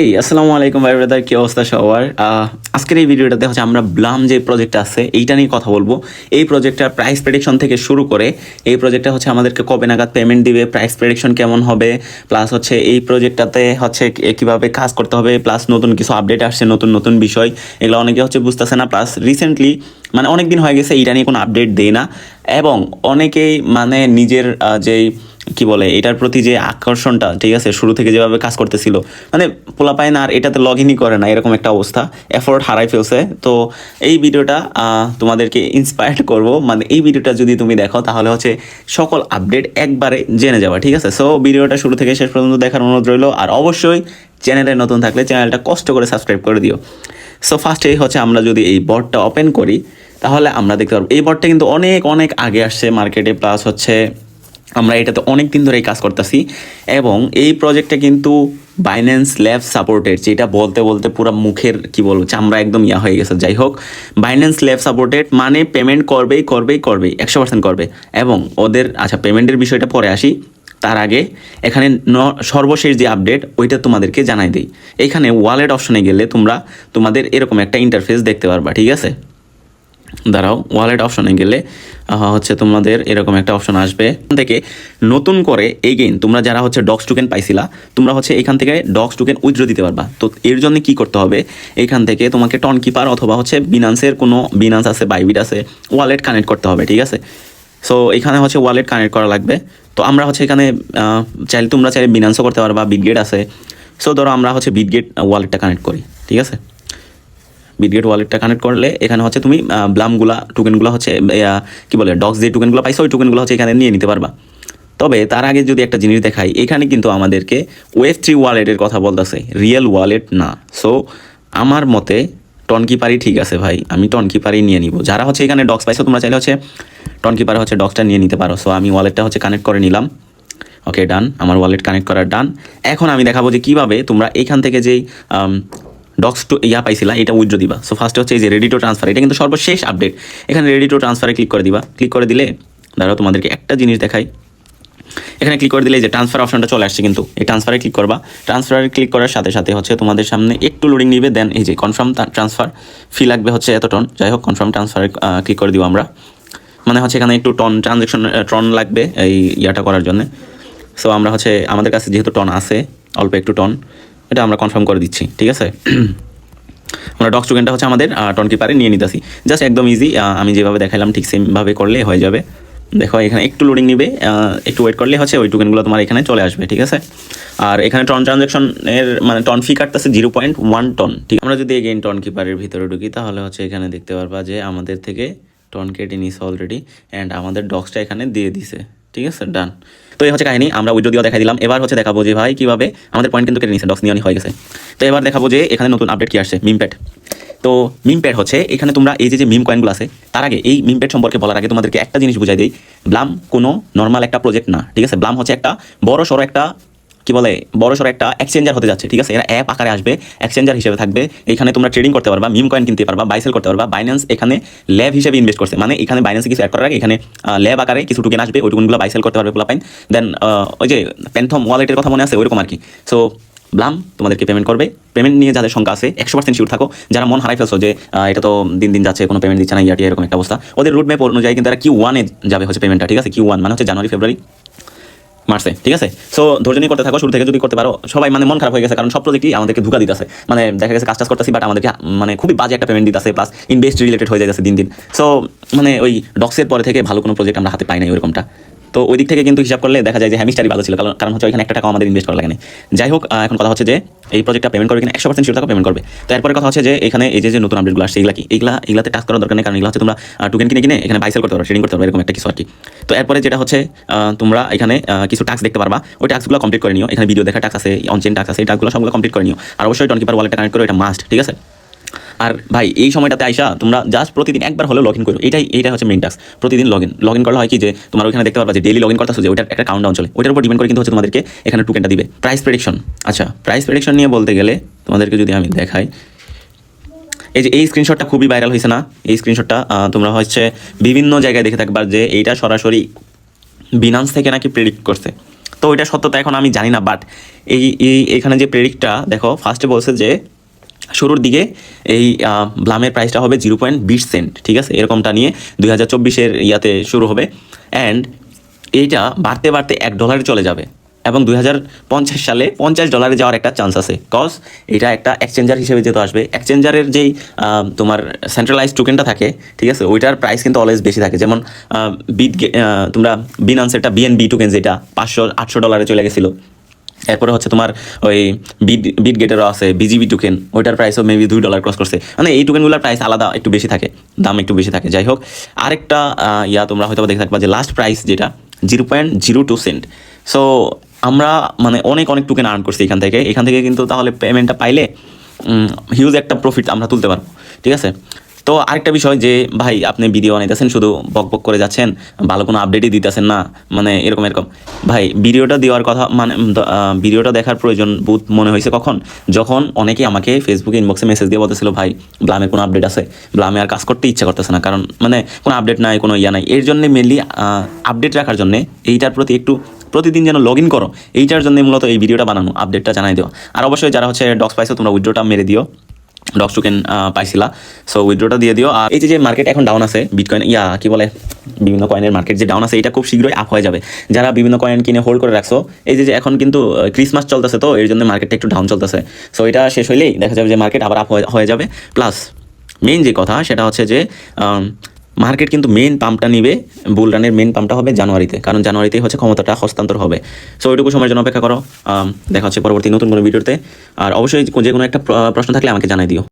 আসসালামু আলাইকুম ভাই ব্রাদার, কি অবস্থা সবার? আজকের এই ভিডিওটাতে হচ্ছে আমরা ব্লাম যে প্রজেক্ট আছে এইটা নিয়ে কথা বলবো। এই প্রজেক্টটার প্রাইস প্রেডিকশন থেকে শুরু করে এই প্রজেক্টটা হচ্ছে আমাদেরকে কবে নাগাদ পেমেন্ট দিবে, প্রাইস প্রেডিকশন কেমন হবে, প্লাস হচ্ছে এই প্রজেক্টটাতে হচ্ছে কীভাবে কাজ করতে হবে, প্লাস নতুন কিছু আপডেট আসছে, নতুন নতুন বিষয়, এগুলো অনেকে হচ্ছে বুঝতেছে না। প্লাস রিসেন্টলি মানে অনেক দিন হয়ে গেছে এইটা নিয়ে কোনো আপডেট দেয় না, এবং অনেকেই মানে নিজের যেই কি বলে এটার প্রতি যে আকর্ষণটা, ঠিক আছে, শুরু থেকে যেভাবে কাজ করতেছিল মানে পোলাপাইন আর এটাতে লগ ইনই করে না, এরকম একটা অবস্থা, এফোর্ট হারাই ফেলছে। তো এই ভিডিওটা তোমাদেরকে ইন্সপায়ার্ড করব, মানে এই ভিডিওটা যদি তুমি দেখো তাহলে হচ্ছে সকল আপডেট একবারে জেনে যাবা, ঠিক আছে? সো ভিডিওটা শুরু থেকে শেষ পর্যন্ত দেখার অনুরোধ রইলো, আর অবশ্যই চ্যানেলে নতুন থাকলে চ্যানেলটা কষ্ট করে সাবস্ক্রাইব করে দিও। সো ফার্স্টেই হচ্ছে আমরা যদি এই বটটা ওপেন করি তাহলে আমরা দেখতে পারবো এই বটটা কিন্তু অনেক অনেক আগে আসছে মার্কেটে, প্লাস হচ্ছে আমরা এটাতে অনেক দিন ধরে এই কাজ করতেছি, এবং এই প্রজেক্টটা কিন্তু বাইন্যান্স ল্যাব সাপোর্টেড, যেটা বলতে বলতে পুরো মুখের কি বলবো চামড়া একদম হয়ে গেছে। যাই হোক, বাইন্যান্স ল্যাব সাপোর্টেড মানে পেমেন্ট করবেই 100% করবে। এবং ওদের পেমেন্টের বিষয়টা পরে আসি, তার আগে এখানে সর্বশেষ যে আপডেট ওইটা তোমাদেরকে জানাই দিই। এইখানে ওয়ালেট অপশনে গেলে তোমাদের এরকম একটা ইন্টারফেস দেখতে পারবা, ঠিক আছে? দাঁড়াও, ওয়ালেট অপশনে গেলে হচ্ছে তোমাদের এরকম একটা অপশন আসবে। এখান থেকে নতুন করে এগেইন তোমরা যারা হচ্ছে ডক্স টোকেন পাইছিলা, তোমরা হচ্ছে এখান থেকে ডক্স টোকেন উইথড্র দিতে পারবা। তো এর জন্য কি করতে হবে, এখান থেকে তোমাকে টনকিপার অথবা হচ্ছে বিনান্সের কোনো বিনান্স আছে, বাইবিট আছে, ওয়ালেট কানেক্ট করতে হবে, ঠিক আছে? সো এখানে হচ্ছে ওয়ালেট কানেক্ট করা লাগবে। তো আমরা হচ্ছে এখানে তোমরা চাইলে বিনান্সও করতে পারবা, বিটগেট আছে। সো ধরো আমরা হচ্ছে বিটগেট ওয়ালেটটা কানেক্ট করি, ঠিক আছে? বিটগেট ওয়ালেটটা কানেক্ট করলে এখানে হচ্ছে তুমি ব্লামগুলা টোকেনগুলো হচ্ছে কি বলে ডক্স যে টোকেনগুলো পাইছো ওই টোকেনগুলো হচ্ছে এখানে নিয়ে নিতে পারবা। তবে তার আগে যদি একটা জিনিস দেখাই, এখানে কিন্তু আমাদেরকে Web3 ওয়ালেটের কথা বলতেছে, রিয়েল ওয়ালেট না। সো আমার মতে টনকিপারই ঠিক আছে ভাই, আমি টনকিপারই নিয়ে নিব। যারা হচ্ছে এখানে ডক্স পাইছো তোমরা চাইলে হচ্ছে টনকিপারে হচ্ছে ডক্সটা নিয়ে নিতে পারো। সো আমি ওয়ালেটটা হচ্ছে কানেক্ট করে নিলাম। ওকে, ডান, আমার ওয়ালেট কানেক্ট করার ডান। এখন আমি দেখাবো যে কীভাবে তোমরা এখান থেকে যেই ডক্স টু পাইছিলা এটা উইথড্র দিবা। সো ফার্স্টে হচ্ছে এই যে রেডি টু ট্রান্সফার, এটা কিন্তু সর্বশেষ আপডেট। এখানে রেডি টু ট্রান্সফারে ক্লিক করে দিবা। ক্লিক করে দিলে দাঁড়াও তোমাদেরকে একটা জিনিস দেখাই, এখানে ক্লিক করে দিলে যে ট্রান্সফার অপশনটা চলে আসছে, কিন্তু এই ট্রান্সফারে ক্লিক করবা। ট্রান্সফারে ক্লিক করার সাথে সাথে হচ্ছে তোমাদের সামনে একটু লোডিং নিবে, দেন এই যে কনফার্ম ট্রান্সফার ফি লাগবে হচ্ছে এত টন। যাই হোক, কনফার্ম ট্রান্সফারে ক্লিক করে দিব আমরা। মানে হচ্ছে এখানে একটু ট্রানজেকশন লাগবে এই ইয়াটা করার জন্য। সো আমরা হচ্ছে আমাদের কাছে যেহেতু টন আছে, অল্প একটু টন, এটা আমরা কনফার্ম করে দিচ্ছি, ঠিক আছে? আমরা ডক্স টোকেনটা হচ্ছে আমাদের টনকিপারে নিয়ে নিতেছি, জাস্ট একদম ইজি। আমি যেভাবে দেখাইলাম ঠিক সেমভাবে করলে হয়ে যাবে। দেখো এখানে একটু লোডিং নিবে, একটু ওয়েট করলে হচ্ছে ওই টোকেনগুলো তোমার এখানে চলে আসবে, ঠিক আছে? আর এখানে ট্রানজাকশনের মানে টন ফি কাটতেছে 0.1 টন, ঠিক। আমরা যদি এগেইন টনকিপারের ভিতরে ঢুকি তাহলে হচ্ছে এখানে দেখতে পারবা যে আমাদের থেকে টন কেটে নিছে অলরেডি, অ্যান্ড আমাদের ডক্সটা এখানে দিয়ে দিছে, ঠিক আছে? ডান। তো এই হচ্ছে কাহিনী, আমরা উইথড্র দিয়েও দেখাই দিলাম। এবার হচ্ছে দেখাবো যে ভাই কীভাবে আমাদের পয়েন্ট কিন্তু কেটে নিছে, ডক্স নিয়ে হয়ে গেছে। তো এবার দেখাবো যে এখানে নতুন আপডেট কি আসছে, মিমপ্যাড। তো মিমপ্যাড হচ্ছে এখানে তোমরা এই যে মিম কয়েনগুলো আছে, তার আগে এই মিমপ্যাড সম্পর্কে বলার আগে তোমাদেরকে একটা জিনিস বুঝাই দিই। ব্লাম কোনো নর্মাল একটা প্রজেক্ট না, ঠিক আছে? ব্লাম হচ্ছে একটা বড় সড়ো একটা এক্সচেঞ্জার হতে যাচ্ছে, ঠিক আছে? এরা অ্যাপ আকারে আসবে, এক্সচেঞ্জার হিসেবে থাকবে। এখানে তোমরা ট্রেডিং করতে পারবা, মিম কয়েন কিনতে পারবা, বাইসেল করতে পারবা। বাইন্যান্স এখানে ল্যাব হিসেবে ইনভেস্ট করছে, মানে এখানে বাইন্যান্সে কিছু অ্যাড করার আগে এখানে ল্যাব আকারে কিছু টোকেন আসবে, ওই টোকেনগুলো বাইসেল করতে পারবে পোলাপাইন। দেন ওই যে প্যান্থম ওয়ালেটের কথা মনে আছে, ওইরকম আর কি। সো ব্লাম তোমাদেরকে পেমেন্ট করবে। পেমেন্ট নিয়ে যাদের সংখ্যা আছে 100% শিওর থাকো, যারা মন হারাই ফেলছো যে এটা তো দিন দিন যাচ্ছে, কোনো পেমেন্ট দিচ্ছে না, এরকম একটা অবস্থা। ওদের রুট ম্যাপ অনুযায়ী কিন্তু তারা Q1 যাবে হচ্ছে পেমেন্টটা, ঠিক আছে? Q1 মানে হচ্ছে জানুয়ারি, ফেব্রুয়ারি, মার্চে, ঠিক আছে? সো ধৈর্য নিয়ে করতে থাকো, শুরু থেকে যদি করতে পারো। সবাই মানে মন খারাপ হয়ে গেছে, কারণ সব প্রজেক্টই আমাদেরকে ধোকা দিতেছে। মানে দেখা গেছে কাজ করতেছি, বাট আমাদেরকে মানে খুবই বাজে একটা পেমেন্ট দিতেছে, প্লাস ইনভেস্ট রিলেটেড হয়ে যাচ্ছে দিন দিন। সো মানে ওই ডক্সের পরে থেকে ভালো কোনো প্রজেক্ট আমরা হাতে পাই নাই ওইরকমটা। তো ওই দিক থেকে কিন্তু হিসাব করলে দেখা যায় যে হ্যামিস্টারই ভালো ছিল, কারণ হচ্ছে ওইখানে একটা টাকা আমাদের ইনভেস্ট করা লাগে না। যাই হোক, এখন কথা হচ্ছে যে এই প্রজেক্টটা পেমেন্ট করবে কিনা 100% শিওর থাকো, পেমেন্ট করবে। তো এরপরে কথা হচ্ছে যে এখানে এই যে নতুন আপডেটগুলো আসছে এগুলা কি, এগুলাতে টাচ করার দরকার নেই, কারণ এগুলো হচ্ছে তোমরা টোকেন কিনে এখানে বাইসেল করতে পারো, ট্রেডিং করতে পারো, এরকম একটা কিছু আর কি। তো এরপরে যেটা হচ্ছে তোমরা এখানে কিছু টাস্ক দেখতে পারবা, ওই টাস্কগুলো কমপ্লিট করে নিও। এখানে ভিডিও দেখা টাস্ক আছে, অনচেন টাস্ক আছে, এই টাস্কগুলো সবগুলো কমপ্লিট করে নিও। আর অবশ্যই টনকিপার ওয়ালেটটা কানেক্ট করো, এটা মাস্ট, ঠিক আছে? আর ভাই এই সময়টাতে আইসা তোমরা জাস্ট প্রতিদিন একবার হলেও লগ ইন করো, এইটা হচ্ছে মেইন টাস্ক। প্রতিদিন লগ ইন করলে হয় কি যে তোমার ওইখানে দেখতে পারবা যে ডেইলি লগ ইন করতেছো, যে ওইটার একটা কাউন্টডাউন চলে, ওইটার উপর ডিপেন্ড করে কিন্তু হচ্ছে তোমাদেরকে এখানে টোকেনটা দিবে। প্রাইস প্রেডিকশন, প্রাইস প্রেডিকশন নিয়ে বলতে গেলে তোমাদেরকে যদি আমি দেখাই, এই যে এই স্ক্রিনশটটা খুবই ভাইরাল হয়েছে না? এই স্ক্রিনশটটা তোমরা হচ্ছে বিভিন্ন জায়গায় দেখে থাকবার যে এইটা সরাসরি বিনান্স থেকে নাকি প্রেডিক্ট করছে। তো ওইটা সত্যতা এখন আমি জানি না, বাট এখানে যে প্রেডিক্টটা দেখো, ফার্স্টে বলছে যে শুরুর দিকে এই ব্লামের প্রাইসটা হবে 0.20 সেন্ট, ঠিক আছে, এরকমটা নিয়ে 2024-এর ইয়াতে শুরু হবে। অ্যান্ড এইটা বাড়তে বাড়তে $1 চলে যাবে এবং 2050 সালে $50 যাওয়ার একটা চান্স আছে। কজ এটা একটা এক্সচেঞ্জার হিসেবে যেহেতু আসবে, এক্সচেঞ্জারের যেই তোমার সেন্ট্রালাইজ টোকেনটা থাকে, ঠিক আছে, ওইটার প্রাইস কিন্তু অলওয়েজ বেশি থাকে। যেমন তোমরা বিনান্সেরটা বিএনবি টোকেন যেটা $500-800 চলে গেছিলো। এরপরে হচ্ছে তোমার ওই বিট গেটেরও আছে বিজিবি টোকেন, ওইটার প্রাইসও মেবি $2 ক্রস করছে। মানে এই টোকেনগুলোর প্রাইস আলাদা একটু বেশি থাকে, দাম একটু বেশি থাকে। যাই হোক, আরেকটা তোমরা হয়তো দেখে থাকবা যে লাস্ট প্রাইস যেটা 0.02 সেন্ট। সো আমরা মানে অনেক টোকেন আর্ন করছি এখান থেকে কিন্তু তাহলে পেমেন্টটা পাইলে হিউজ একটা প্রফিট আমরা তুলতে পারবো, ঠিক আছে। তো আরেকটা বিষয় যে ভাই আপনি ভিডিও বানাইতেছেন শুধু বক করে যাচ্ছেন, ভালো কোনো আপডেটই দিতেছেন না, মানে এরকম ভাই ভিডিওটা দেওয়ার কথা, মানে ভিডিওটা দেখার প্রয়োজন বোধ মনে হয়েছে কখন, যখন অনেকে আমাকে ফেসবুকে ইনবক্সে মেসেজ দিয়ে বলতেছিল ভাই ব্লামের কোনো আপডেট আছে, ব্লামে আর কাজ করতে ইচ্ছা করতেছে না, কারণ মানে কোনো আপডেট নাই, কোনো নাই। এর জন্য মেনলি আপডেট রাখার জন্যে এইটার প্রতি একটু প্রতিদিন যেন লগ ইন করো, এইটার জন্য মূলত এই ভিডিওটা বানানো, আপডেটটা জানাই দেওয়া। আর অবশ্যই যারা হচ্ছে ডক্স পাইছো তোমরা উইথড্রটা মেরে দিও, ডক্স টোকেন পাইছিলা, সো উইথড্রটা দিয়ে দিও। আর এই যে মার্কেট এখন ডাউন আছে, বিটকয়েন কি বলে বিভিন্ন কয়েনের মার্কেট যে ডাউন আছে, এটা খুব শীঘ্রই আপ হয়ে যাবে। যারা বিভিন্ন কয়েন কিনে হোল্ড করে রাখছো, এই যে এখন কিন্তু ক্রিসমাস চলতেছে, তো এর জন্য মার্কেটটা একটু ডাউন চলতেছে। সো এটা শেষ হইলেই দেখা যাবে যে মার্কেট আবার আপ হয়ে যাবে। প্লাস মেইন যে কথা সেটা হচ্ছে যে মার্কেট কিন্তু মেন পাম্পটা নিবে, বুল রানের মেন পাম্পটা হবে জানুয়ারিতে, কারণ জানুয়ারিতেই হচ্ছে ক্ষমতাটা হস্তান্তর হবে। সো ওইটুকু সময়ের জন্য অপেক্ষা করো। দেখা হচ্ছে পরবর্তী নতুন কোনো ভিডিওতে। আর অবশ্যই যে কোনো একটা প্রশ্ন থাকলে আমাকে জানাই দিও।